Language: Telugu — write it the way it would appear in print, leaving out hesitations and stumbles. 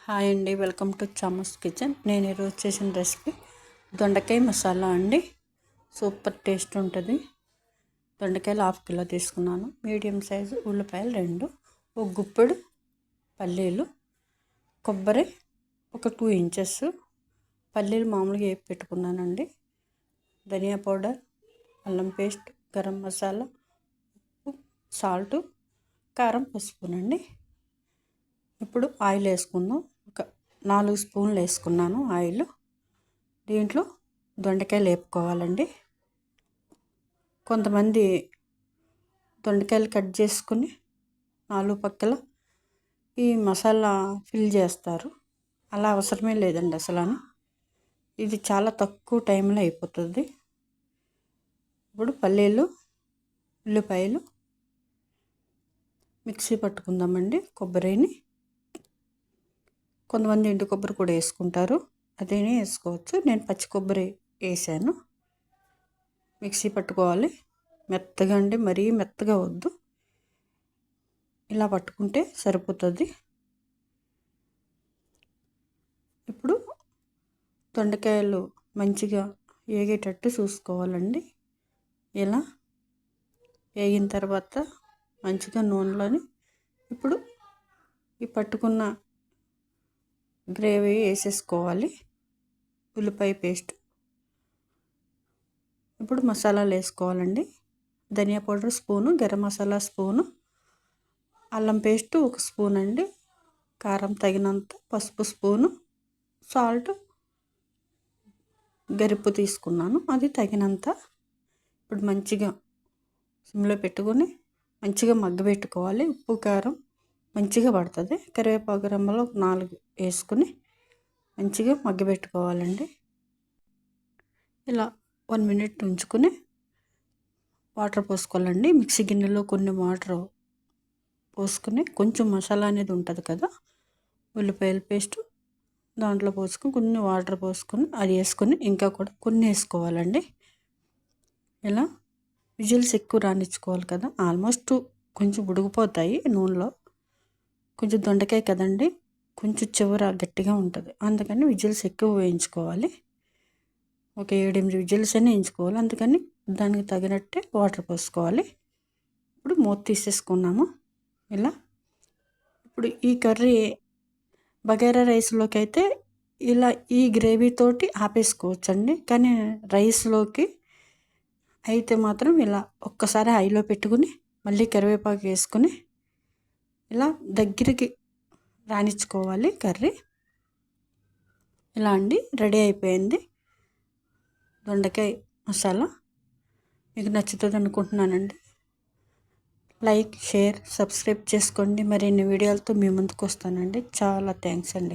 హాయ్ అండి, వెల్కమ్ టు చామస్ కిచెన్. నేను ఈరోజు చేసిన రెసిపీ దొండకాయ మసాలా అండి. సూపర్ టేస్ట్ ఉంటుంది. దొండకాయలు 1/2 కిలో తీసుకున్నాను. మీడియం సైజు ఉల్లిపాయలు 2, ఒక గుప్పెడు పల్లీలు, కొబ్బరి ఒక 2 ఇంచెస్, పల్లీలు మామూలుగా వేపి పెట్టుకున్నానండి. ధనియా పౌడర్, అల్లం పేస్ట్, గరం మసాలా, ఉప్పు, సాల్ట్, కారం, పసుపునండి. ఇప్పుడు ఆయిల్ వేసుకుందాం. ఒక 4 స్పూన్లు వేసుకున్నాను ఆయిల్. దీంట్లో దొండకాయలు వేపుకోవాలండి. కొంతమంది దొండకాయలు కట్ చేసుకుని 4 పక్కల ఈ మసాలా ఫిల్ చేస్తారు. అలా అవసరమే లేదండి అసలు. ఇది చాలా తక్కువ టైంలో అయిపోతుంది. ఇప్పుడు పల్లీలు, ఉల్లిపాయలు మిక్సీ పట్టుకుందామండి. కొబ్బరిని కొంతమంది ఎండు కొబ్బరి కూడా వేసుకుంటారు, అదేనే వేసుకోవచ్చు. నేను పచ్చి కొబ్బరి వేసాను. మిక్సీ పట్టుకోవాలి మెత్తగా అండి, మరీ మెత్తగా వద్దు, ఇలా పట్టుకుంటే సరిపోతుంది. ఇప్పుడు దొండకాయలు మంచిగా వేగేటట్టు చూసుకోవాలండి. ఇలా వేగిన తర్వాత మంచిగా నూనెలోని ఇప్పుడు ఈ పట్టుకున్న గ్రేవీ వేసేసుకోవాలి. ఉల్లిపాయ పేస్ట్. ఇప్పుడు మసాలాలు వేసుకోవాలండి. ధనియా powder spoon, garam masala spoon, అల్లం పేస్ట్ 1 స్పూన్ అండి, కారం తగినంత, పసుపు స్పూను, సాల్ట్ గరిప్పు తీసుకున్నాను, అది తగినంత. ఇప్పుడు మంచిగా సిమ్లో పెట్టుకొని మంచిగా మగ్గబెట్టుకోవాలి. ఉప్పు కారం మంచిగా పడుతుంది. కరివేపాకు రెమ్మలు 4 వేసుకుని మంచిగా మగ్గబెట్టుకోవాలండి. ఇలా 1 మినిట్ ఉంచుకొని వాటర్ పోసుకోవాలండి. మిక్సీ గిన్నెలో కొన్ని వాటర్ పోసుకొని కొంచెం మసాలా అనేది ఉంటుంది కదా, ఉల్లిపాయల పేస్ట్ దాంట్లో పోసుకొని కొన్ని వాటర్ పోసుకొని అది వేసుకొని ఇంకా కూడా కొన్ని వేసుకోవాలండి. ఇలా విజిల్స్ ఎక్కువ రానిచ్చుకోవాలి కదా. ఆల్మోస్ట్ కొంచెం ఉడికిపోతాయి నూనెలో. కొంచెం దొండకాయ కదండి, కొంచెం చివర గట్టిగా ఉంటుంది, అందుకని విజిల్స్ ఎక్కువ వేయించుకోవాలి. ఒక 7-8 విజిల్స్ అయినా వేయించుకోవాలి. అందుకని దానికి తగినట్టే వాటర్ పోసుకోవాలి. ఇప్పుడు మూత తీసేసుకున్నాము ఇలా. ఇప్పుడు ఈ కర్రీ బగారా రైస్లోకి అయితే ఇలా ఈ గ్రేవీతోటి ఆపేసుకోవచ్చండి. కానీ రైస్లోకి అయితే మాత్రం ఇలా ఒక్కసారి హైలో పెట్టుకుని మళ్ళీ కరివేపాకు వేసుకుని ఇలా దగ్గరికి రానిచ్చుకోవాలి కర్రీ. ఇలా అండి రెడీ అయిపోయింది దొండకాయ మసాలా. మీకు నచ్చుతుంది అనుకుంటున్నానండి. లైక్, షేర్, సబ్స్క్రైబ్ చేసుకోండి. మరిన్ని వీడియోలతో మీ ముందుకు వస్తానండి. చాలా థ్యాంక్స్ అండి.